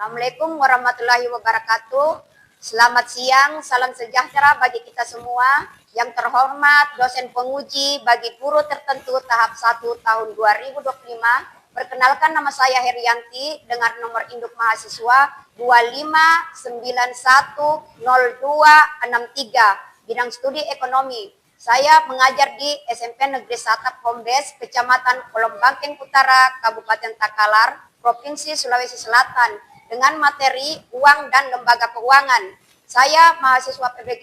Assalamualaikum warahmatullahi wabarakatuh. Selamat siang, salam sejahtera bagi kita semua. Yang terhormat dosen penguji bagi guru tertentu tahap 1 tahun 2025. Perkenalkan, nama saya Herianti dengan nomor induk mahasiswa 25910263, bidang studi ekonomi. Saya mengajar di SMP Negeri Satap Hombes, Kecamatan Kolombangkeng Utara, Kabupaten Takalar, Provinsi Sulawesi Selatan, dengan materi uang dan lembaga keuangan. Saya mahasiswa PBG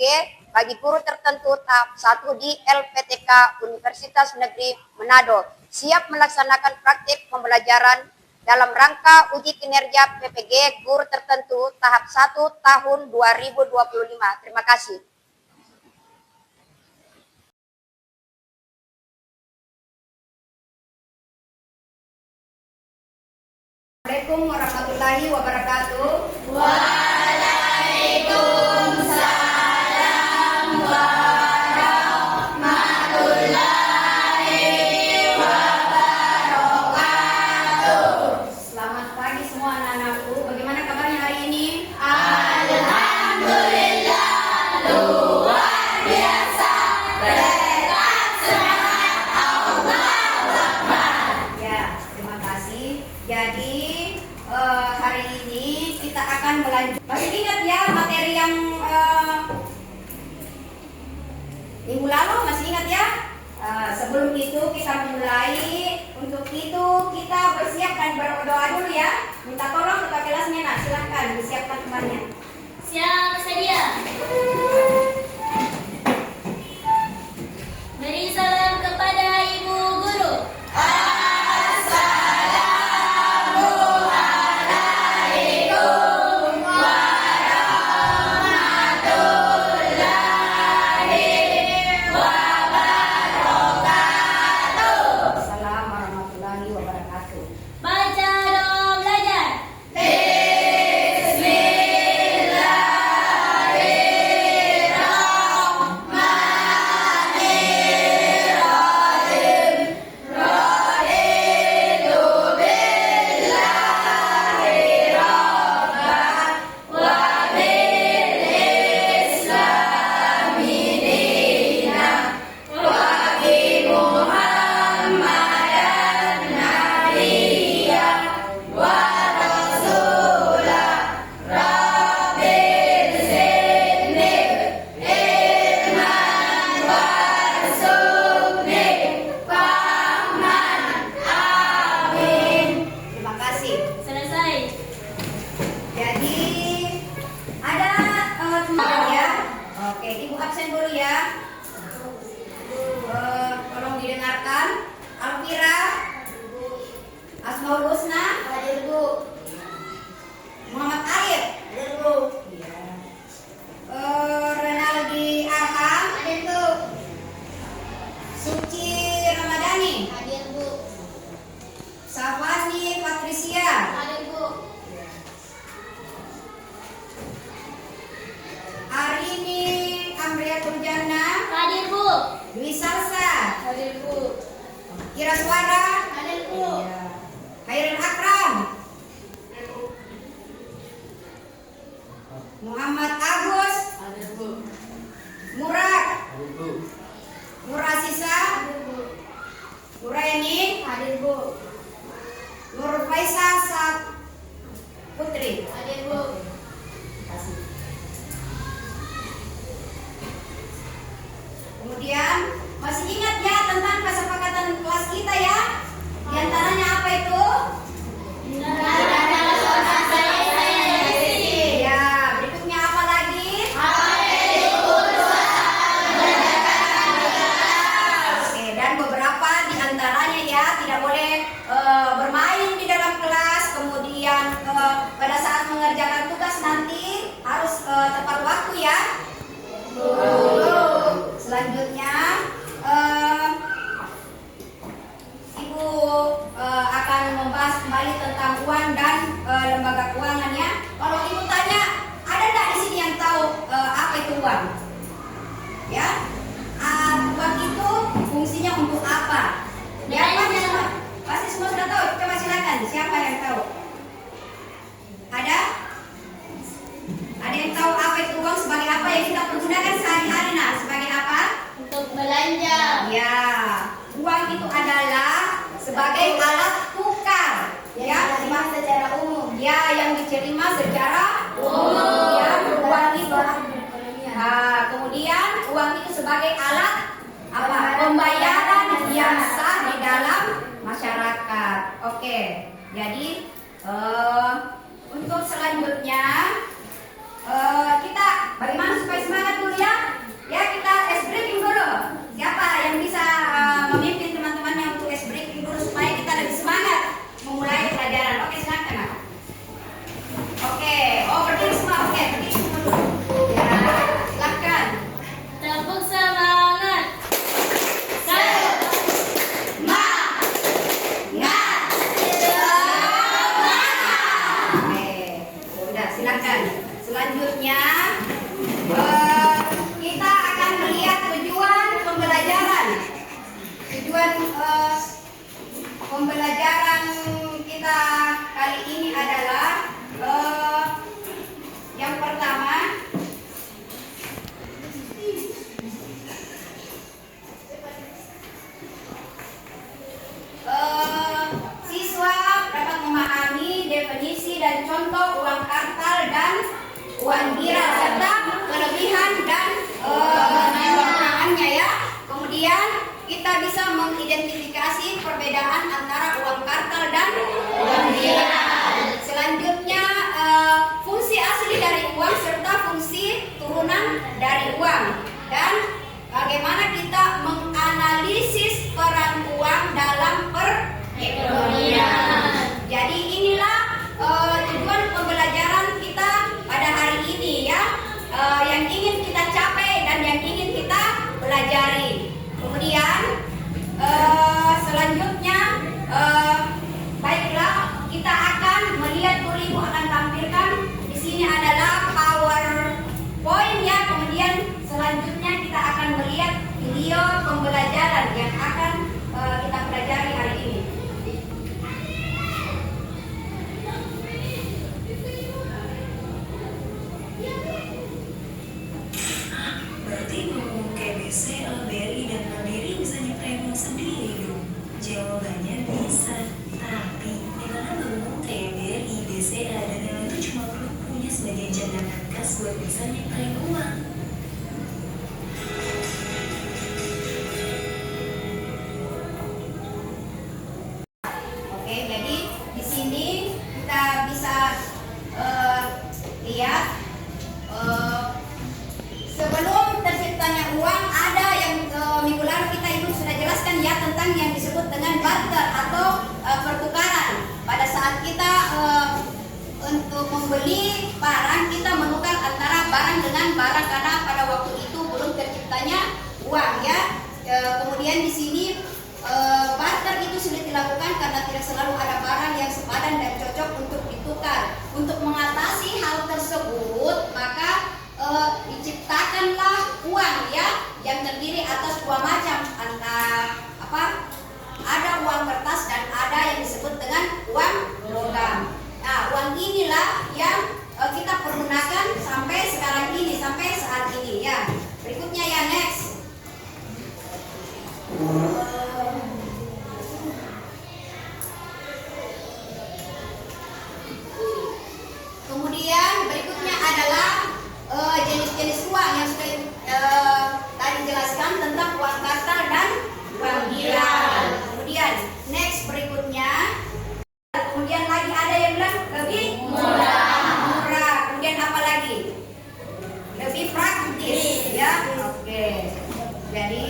bagi guru tertentu tahap 1 di LPTK Universitas Negeri Manado, siap melaksanakan praktik pembelajaran dalam rangka uji kinerja PPG guru tertentu tahap 1 tahun 2025. Terima kasih. Assalamualaikum warahmatullahi wabarakatuh. Waalaikumsalam warahmatullahi wabarakatuh. Selamat pagi semua anak-anakku. Bagaimana kabarnya hari ini? Alhamdulillah, luar biasa. Berkat semangat Allahu Akbar. Ya, terima kasih. Jadi hari ini kita akan melanjutkan. Masih ingat ya materi yang minggu lalu? Masih ingat ya? Sebelum itu kita mulai. Untuk itu kita bersiap dan berdoa dulu ya. Minta tolong ketua kelasnya, nah silahkan disiapkan temannya. Siap, bersedia. Beri salam kepada Ibu Guru. Assalamualaikum warahmatullahi wabarakatuh. Assalamualaikum warahmatullahi wabarakatuh. Baca dong, belajar. Terima kasih. Selesai. Jadi ada teman ya. Oke, Ibu absen dulu ya. Tolong didengarkan. Alfira, Asmaul Husna, hadir Bu. Muhammad Arif, hadir Bu. Renaldi Arham, hadir Bu. Suci Ramadhani, hadir Bu. Safani Patricia, hadir Bu. Arini Amria Turjana, Hadir Bu. Dwi Salsa, Hadir Bu. Kira Suara, Hadir Bu. Hairul Akram, Muhammad Agus, Hadir Bu. Murad, Murasisa, Nuraini, Hadir Bu. Nur Faisal Putri. Hadir Bu. Kemudian masih ingat ya tentang kesepakatan kelas kita ya? Di antaranya apa itu? Ya, berikutnya apa lagi? Oke, dan beberapa di antaranya ya tidak boleh bermain di dalam kelas. Kemudian pada saat mengerjakan tugas nanti harus tepat waktu ya. Selanjutnya Ibu akan membahas kembali tentang uang dan lembaga keuangan ya. Kalau Ibu tanya, ada nggak di sini yang tahu apa itu uang? Ya, uang itu fungsinya untuk apa? Ya, pasti semua sudah tahu. Coba silakan, siapa yang tahu? Ada? yang kita pergunakan sehari-hari. Nah, sebagai apa? Untuk belanja. Ya, uang itu adalah sebagai alat tukar. Ya, secara umum. ya yang diterima secara umum. Ya, uang itu. Nah, kemudian uang itu sebagai alat apa? Pembayaran yang sah di dalam masyarakat. Oke, jadi untuk selanjutnya kita bagaimana supaya semangat dulu ya? Ya, kita ice breaking dulu. Siapa yang bisa memimpin teman-temannya untuk ice breaking dulu supaya kita lebih semangat memulai pelajaran? Oke, silakan. Nak. Oke, berdiri semua. Oke, berdiri semua dulu. Ya, silakan. Tepuk semangat. Silakan. Selanjutnya kita akan melihat tujuan pembelajaran. Tujuan pembelajaran kita kali ini adalah yang pertama siswa dapat memahami definisi dan contoh uang kartal dan uang gira serta kelebihan dan kekurangannya ya. Kemudian kita bisa mengidentifikasi perbedaan antara uang kartal dan uang gira. Selanjutnya fungsi asli dari uang serta fungsi turunan dari uang dan bagaimana kita menganalisis peran uang dalam perekonomian. Jadi inilah tujuan pembelajaran kita pada hari ini ya, yang ingin kita capai dan yang ingin kita pelajari. Kemudian selanjutnya baiklah kita akan melihat dulu, Ibu akan tampilkan di sini adalah PowerPoint ya. Kemudian selanjutnya kita akan melihat video pembelajaran yang akan kita pelajari hari ini. Berarti ngomong kayak BC, LBRI, dan Mandiri bisa nyiptain uang sendiri dong? Jawabannya bisa, tapi dimana ngomong TBRI, BCA, dan yang itu cuma perlu punya sebagian cadangan kas buat bisa nyiptain uang. Oke, jadi di sini kita bisa lihat sebelum terciptanya uang ada yang minggu lalu kita Ibu sudah jelaskan ya tentang yang disebut dengan barter atau pertukaran. Pada saat kita untuk membeli barang, kita menukar antara barang dengan barang karena pada waktu itu belum terciptanya uang ya. Kemudian di sini barter itu sulit dilakukan karena tidak selalu ada barang yang sepadan dan cocok untuk ditukar. Untuk mengatasi hal tersebut, maka diciptakanlah uang ya, yang terdiri atas dua macam, ada uang kertas dan ada yang disebut dengan uang logam. Nah, uang inilah yang kita pergunakan sampai sekarang ini, sampai saat ini ya. Berikutnya ya, next. Kemudian berikutnya adalah jenis-jenis uang yang sudah tadi jelaskan tentang uang kartal dan uang gira. Kemudian next berikutnya, kemudian lagi ada yang bilang lebih murah. Kemudian apa lagi? Lebih praktis ya. Oke. Jadi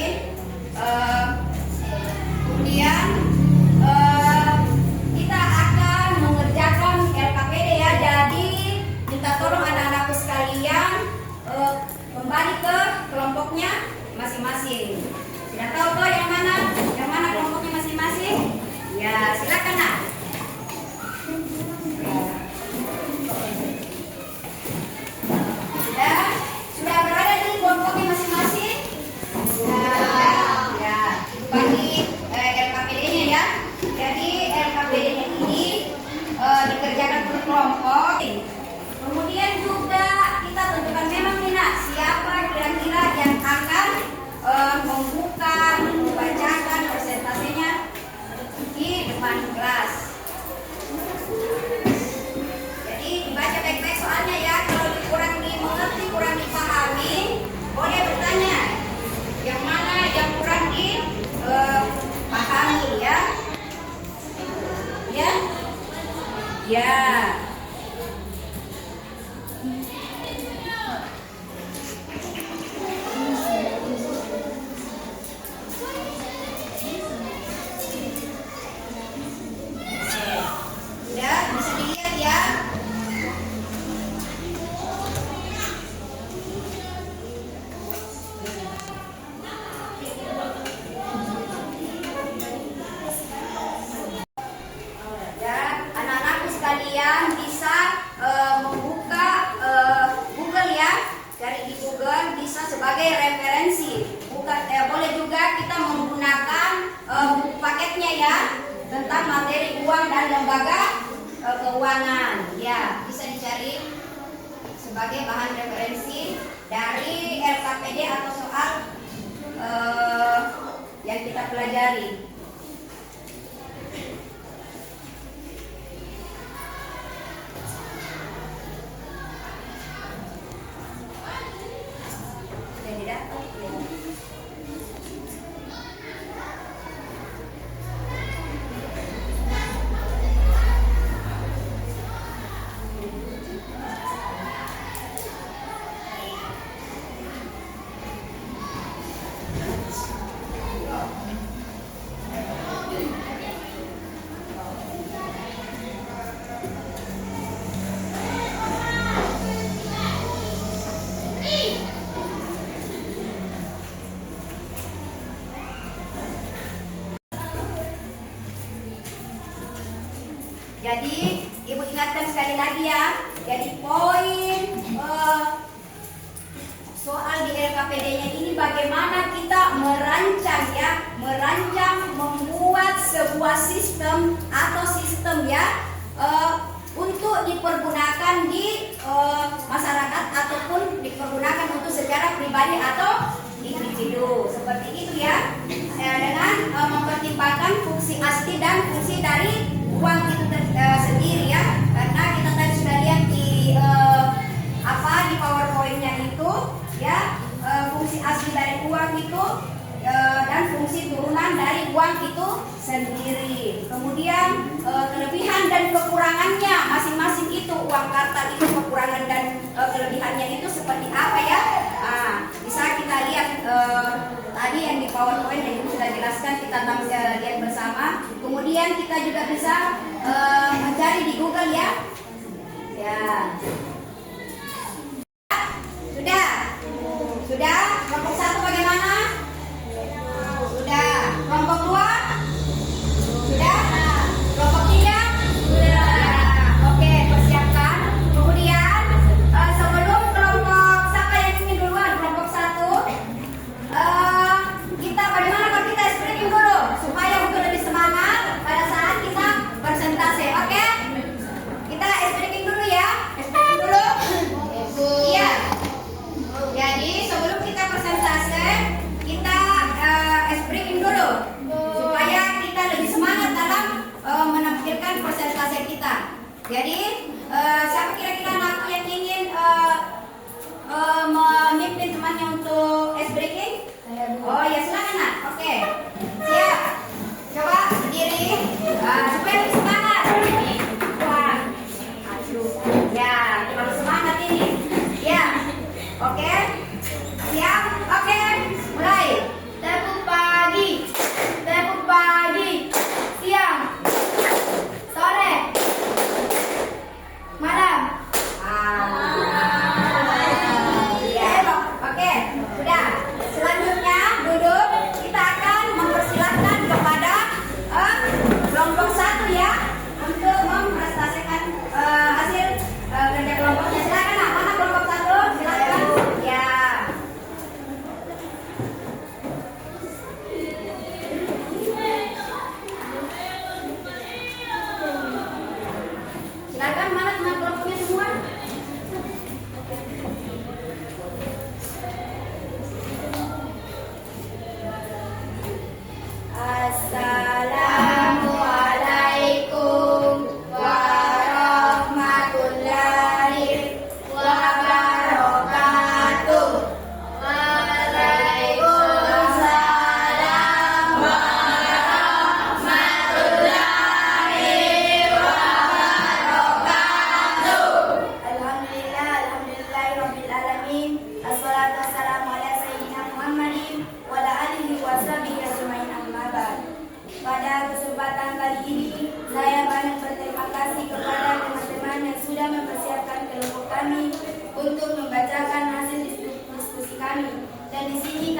kemudian kita akan mengerjakan LKPD ya. Jadi minta tolong anak-anakku sekalian kembali ke kelompoknya masing-masing. Sudah tahu kok yang mana kelompoknya masing-masing? Ya, silakan Nak. Sudah berada di kelompoknya masing-masing? Ya, bagi LKPD-nya ya. Jadi LKPD-nya ini dikerjakan per kelompok. Kemudian juga kita tentukan memang nih Nak, siapa membacakan persentasenya di depan kelas. Jadi dibaca baik-baik soalnya ya. Kalau kurang dimengerti, kurang dipahami, boleh bertanya. Yang mana yang kurang dipahami ya? Ya? Ya. Udah, bisa dilihat ya. Dan anak-anakku sekalian bisa membuka Google ya. Dari di Google bisa sebagai referensi. Boleh juga kita menggunakan buku paketnya ya, tentang materi uang dan lembaga keuangan. Ya, bisa dicari sebagai bahan referensi dari LKPD atau soal yang kita pelajari. Yang tidak tahu, ya. Jadi ibu ingatkan sekali lagi ya. Jadi poin soal di LKPD-nya ini bagaimana kita merancang membuat sebuah sistem atau sistem ya untuk dipergunakan di masyarakat ataupun dipergunakan untuk secara pribadi atau individu seperti itu ya. Dengan mempertimbangkan fungsi asli dan fungsi dari uang itu sendiri ya, karena kita tadi sudah lihat di di PowerPoint-nya itu ya, fungsi asli dari uang itu dan fungsi turunan dari uang itu sendiri. Kemudian kelebihan dan kekurangannya masing-masing itu, uang kartal itu kekurangan dan kelebihannya itu seperti apa ya? Bisa kita lihat tadi yang di PowerPoint yang ibu sudah jelaskan, kita lihat bersama. Kemudian kita juga bisa mencari di Google ya. Ya. Sudah? Kelompok 1 bagaimana? Sudah. Kelompok 2? Sudah? Kelompok 3? Sudah. Oke, persiapkan. Kemudian sebelum kelompok siapa yang ingin duluan? Kelompok 1. Kita bagaimana kalau kita speaking dulu supaya untuk lebih semangat pada saat kita presentasi. Oke? Kita speaking dulu ya. Speaking dulu. Iya. Jadi sebelum kita presentasi, kita speaking dulu supaya kita lebih semangat dalam menampilkan presentasi kita. Jadi siapa kira-kira anak yang ingin memimpin temannya untuk speaking? Oh ya, silakan nak. Oke, siap. Coba berdiri supaya lebih semangat. Wah, aduh, ya harus semangat ini. Ya, oke, siap. Oke, mulai. Tepuk pagi, siang, sore, malam. Ya, oke, sudah. Selanjutnya duduk. Kita akan mempersilahkan kepada kelompok 1 ya.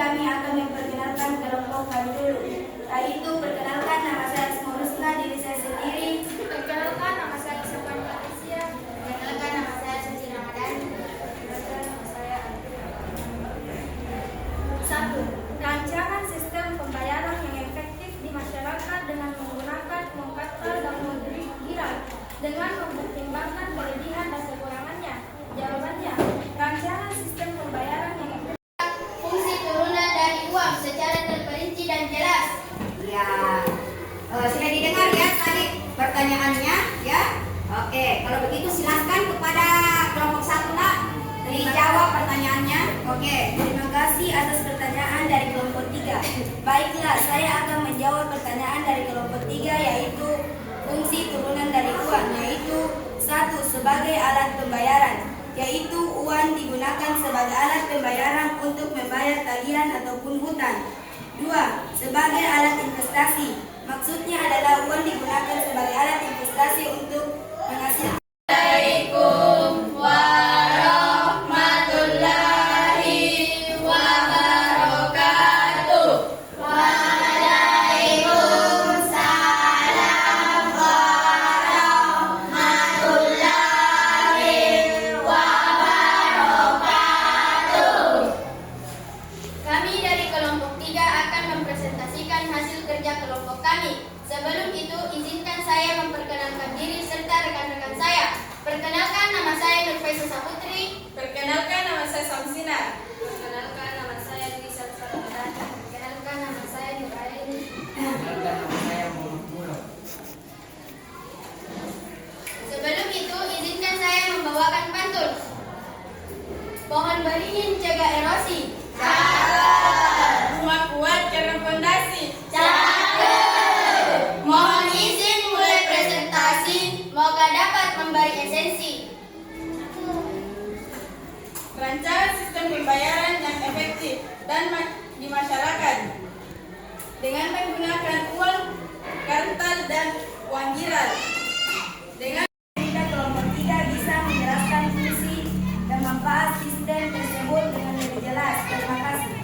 kami akan memperkenalkan kelompok kami dulu. Yaitu perkenalkan nama saya Asma Rusna, diri saya sendiri. Perkenalkan nama saya Isafan Patricia. Perkenalkan nama saya Suci Ramadhani. Perkenalkan nama saya Satu, rancangan sistem pembayaran yang efektif di masyarakat dengan menggunakan uang kartal dan uang digital dengan mempertimbangkan kelebihan dan kekurangannya. Jawabannya, rancangan sistem pembayaran yang efektif. Fungsi turunan dari uang secara terperinci dan jelas. Ya, sudah didengar ya tadi pertanyaannya ya. Oke, kalau begitu silahkan kepada kelompok 1 nak dijawab pertanyaannya. Oke. Terima kasih atas pertanyaan dari kelompok 3. Baiklah, saya akan menjawab pertanyaan dari kelompok 3, yaitu fungsi turunan dari uang, yaitu 1. Sebagai alat pembayaran, yaitu uang digunakan sebagai alat pembayaran untuk membayar tagihan ataupun hutang. 2. Sebagai alat investasi, maksudnya adalah uang digunakan sebagai alat investasi untuk menghasilkan. Assalamualaikum warahmatullahi wabarakatuh. Waalaikumsalam warahmatullahi wabarakatuh. Kami dari kelompok 3 akan mempresentasikan hasil kerja kelompok kami. Sebelum itu, izinkan saya memperkenalkan diri serta rekan-rekan saya. Perkenalkan, nama saya Nurfaisa Saputri. Perkenalkan, nama saya Samsina. Perkenalkan, nama saya Dwi Salsa Ramadhani. Perkenalkan, nama saya Nuraini. Sebelum itu, izinkan saya membawakan pantun. Pohon beringin cegah erosi. Rumah kuat karena fondasi. Mohon izin mulai presentasi. Semoga dapat memberi esensi. Rancangan sistem pembayaran yang efektif dan di masyarakat dengan menggunakan uang kartal dan uang giral. Dengan Kita kelompok 3 bisa menjelaskan fungsi dan manfaat sistem tersebut dengan lebih jelas. Terima kasih.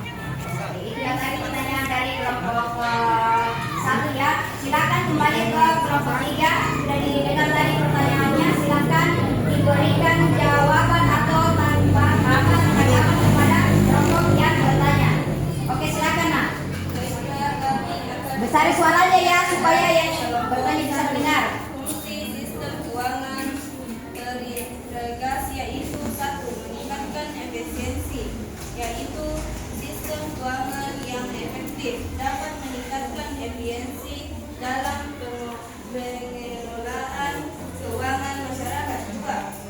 Itu yang tadi pertanyaan dari kelompok 1 ya. Silakan kembali ke kelompok 3. Sudah didengar tadi pertanyaannya. Silakan diberikan jawaban atau tanggapan kepada kelompok yang bertanya. Oke, silakan nak. Besar suaranya ya supaya yang bertanya bisa mendengar. Fungsi sistem keuangan terintegrasi yaitu 1. Meningkatkan efisiensi, yaitu sistem keuangan yang efektif dapat meningkatkan efisiensi dalam pengelolaan keuangan masyarakat. 2.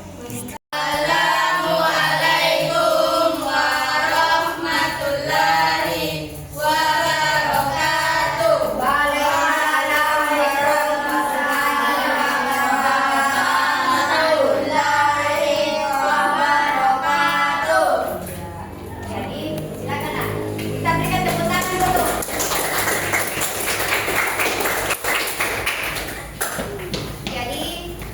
Assalamualaikum warahmatullahi wabarakatuh. Waalaikumsalam warahmatullahi wabarakatuh. Jadi silakan nak. Kita berikan tepuk tangan dulu. Jadi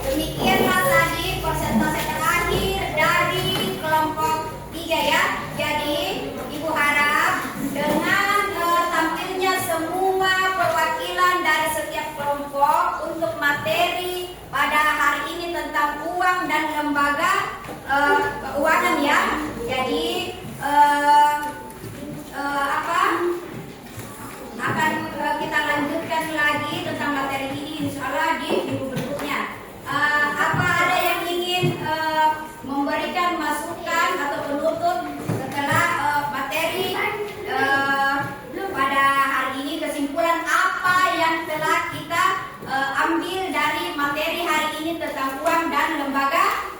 demikianlah tadi persentase terakhir dari kelompok 3 ya. Jadi Ibu harap dengan tampilnya semua perwakilan dari setiap kelompok untuk materi pada hari ini tentang uang dan lembaga keuangan ya. Jadi akan kita lanjutkan lagi tentang materi ini insya Allah di minggu berikutnya. Apa ada yang ingin memberikan masukan atau penutup setelah materi pada hari ini, kesimpulan apa yang telah kita ambil dari materi hari ini tentang uang dan lembaga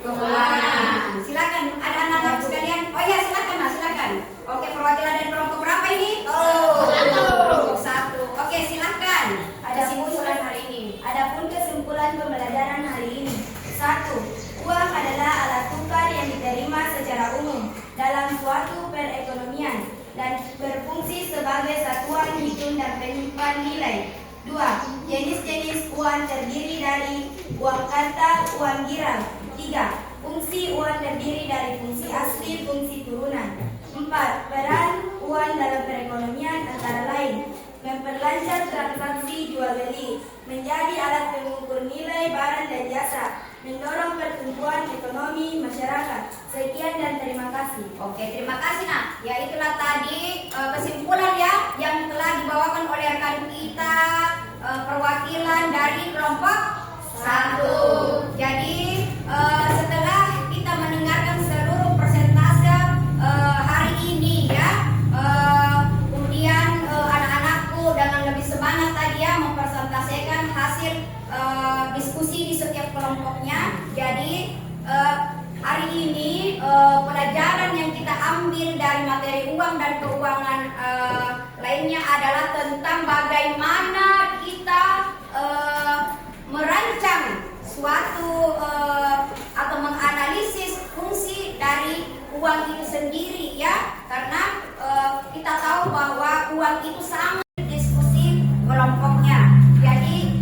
keuangan. Silakan ada anak-anak sekalian. Oh ya silakan Mas, silakan. Oke, perwakilan dari kelompok berapa ini? Kelompok 1. Oke, silakan. Ada kesimpulan hari ini. Adapun kesimpulan pembelajaran hari ini. 1. Uang adalah alat tukar yang diterima secara umum dalam suatu perekonomian dan berfungsi sebagai satuan hitung dan penyimpan nilai. 2. Jenis-jenis uang terdiri dari uang kartal, uang giral. 3. Fungsi uang terdiri dari fungsi asli, fungsi turunan. 4. Peran kemampuan dalam perekonomian antara lain memperlancar transaksi jual beli, menjadi alat pengukur nilai barang dan jasa, mendorong pertumbuhan ekonomi masyarakat. Sekian dan terima kasih. Oke, terima kasih Nak. Ya itulah tadi kesimpulan ya yang telah dibawakan oleh rekan kita perwakilan dari kelompok 1. Jadi setelah kita mendengarkan seluruh persentase hari ini ya, kemudian anak-anakku dengan lebih semangat tadi ya mempresentasikan hasil diskusi di setiap kelompoknya. Jadi hari ini pelajaran yang kita ambil dari materi uang dan keuangan lainnya adalah tentang bagaimana kita merancang suatu atau menganalisis fungsi dari uang itu sendiri ya, karena kita tahu bahwa uang itu sangat diskusi kelompoknya. Jadi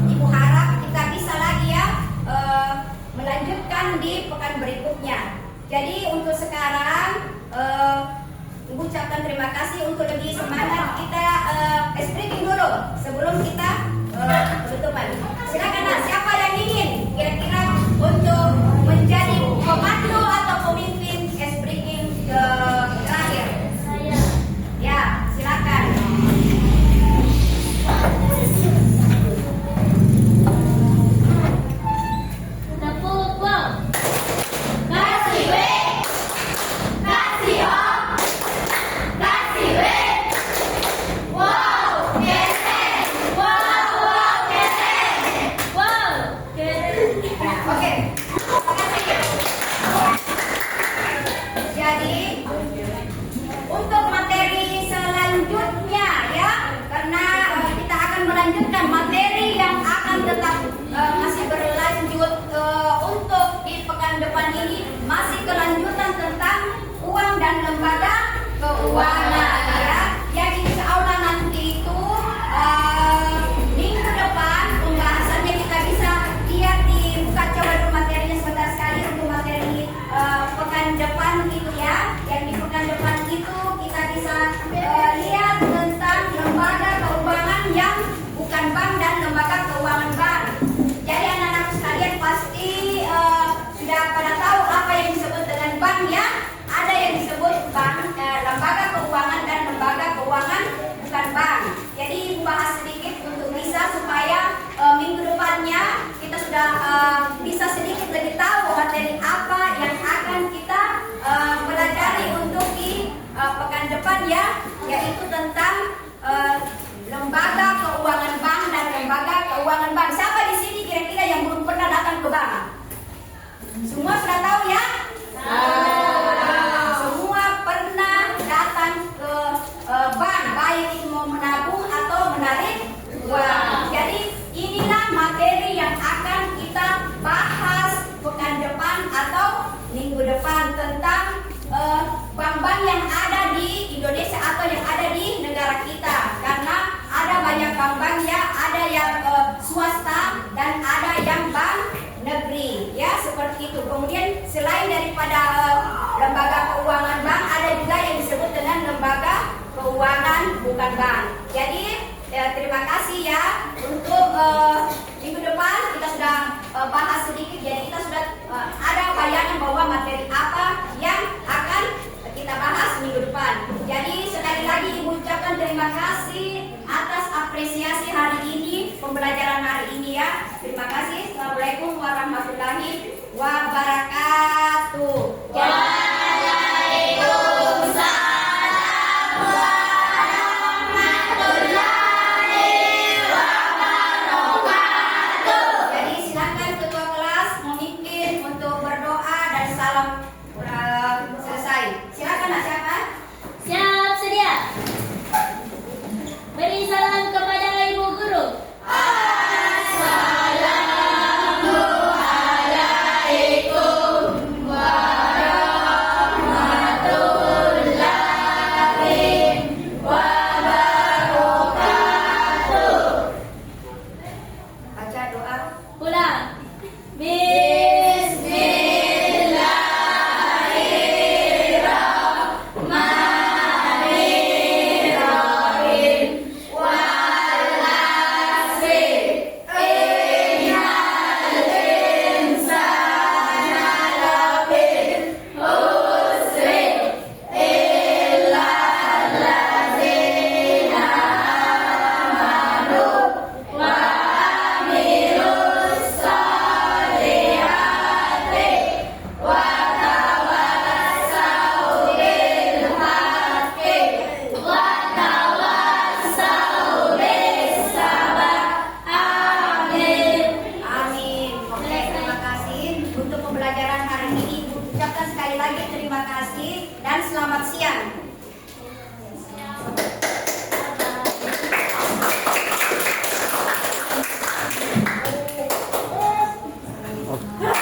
Ibu harap kita bisa lagi ya melanjutkan di pekan berikutnya. Jadi untuk sekarang Ibu ucapkan terima kasih. Untuk lebih semangat kita speaking dulu sebelum kita penutupan. Silakan Nak, siapa yang ingin kira-kira untuk menjadi komando atau pemimpin speaking terakhir? Saya. Ya, silakan. Tepuk gong. Kasih W. Kasih O. Kasih W. Wow, keren. Wow, keren. Wow, keren. Oke. Jadi untuk materi selanjutnya ya, karena kita akan melanjutkan materi yang akan tetap masih berlanjut untuk di pekan depan ini, masih kelanjutan tentang uang dan lembaga keuangan ya. Yang insya Allah nanti itu minggu depan pembahasannya kita bisa lihat di buka coba dulu materinya sebentar sekali untuk materi pekan depan itu ya. Yang di pekan depan itu kita bisa lihat tentang lembaga keuangan yang bukan bank dan lembaga keuangan bank. Jadi anak-anak sekalian pasti sudah pada tahu apa yang disebut dengan bank ya. Ada yang disebut bank, lembaga keuangan dan lembaga keuangan bukan bank. Jadi Ibu bahas sedikit untuk bisa supaya minggu depannya kita sudah bisa sedikit lebih tahu materi apa yang akan kita pelajari untuk di pekan depan ya, yaitu tentang lembaga keuangan bank dan lembaga keuangan bank. Siapa di sini kira-kira yang belum pernah datang ke bank? Semua sudah tahu ya? Semua pernah datang ke bank, baik itu mau menabung atau menarik uang. Jadi inilah materi yang akan kita bahas pekan depan atau minggu depan tentang bank-bank yang ada di Indonesia atau yang ada di negara kita. Karena ada banyak bank-bank ya, ada yang swasta dan ada yang bank negeri ya, seperti itu. Kemudian selain daripada lembaga keuangan bank, ada juga yang disebut dengan lembaga keuangan bukan bank. Jadi terima kasih ya. Untuk minggu depan kita sudah bahas sedikit, jadi kita sudah ada bayangan bahwa materi apa yang akan kita bahas minggu depan. Jadi sekali lagi Ibu ucapkan terima kasih atas apresiasi hari ini, pembelajaran hari ini ya. Terima kasih. Assalamualaikum warahmatullahi wabarakatuh. Waalaikumsalam warahmatullahi wabarakatuh. Jadi silakan ketua kelas memimpin untuk berdoa dan salam selesai. Silakan Nak, siapa? Siap sedia. Beri salam kepada Ibu Guru. Assalamualaikum warahmatullahi wabarakatuh. Baca doa. Ulang. Bismillahirrahmanirrahim. dan selamat siang. Oh.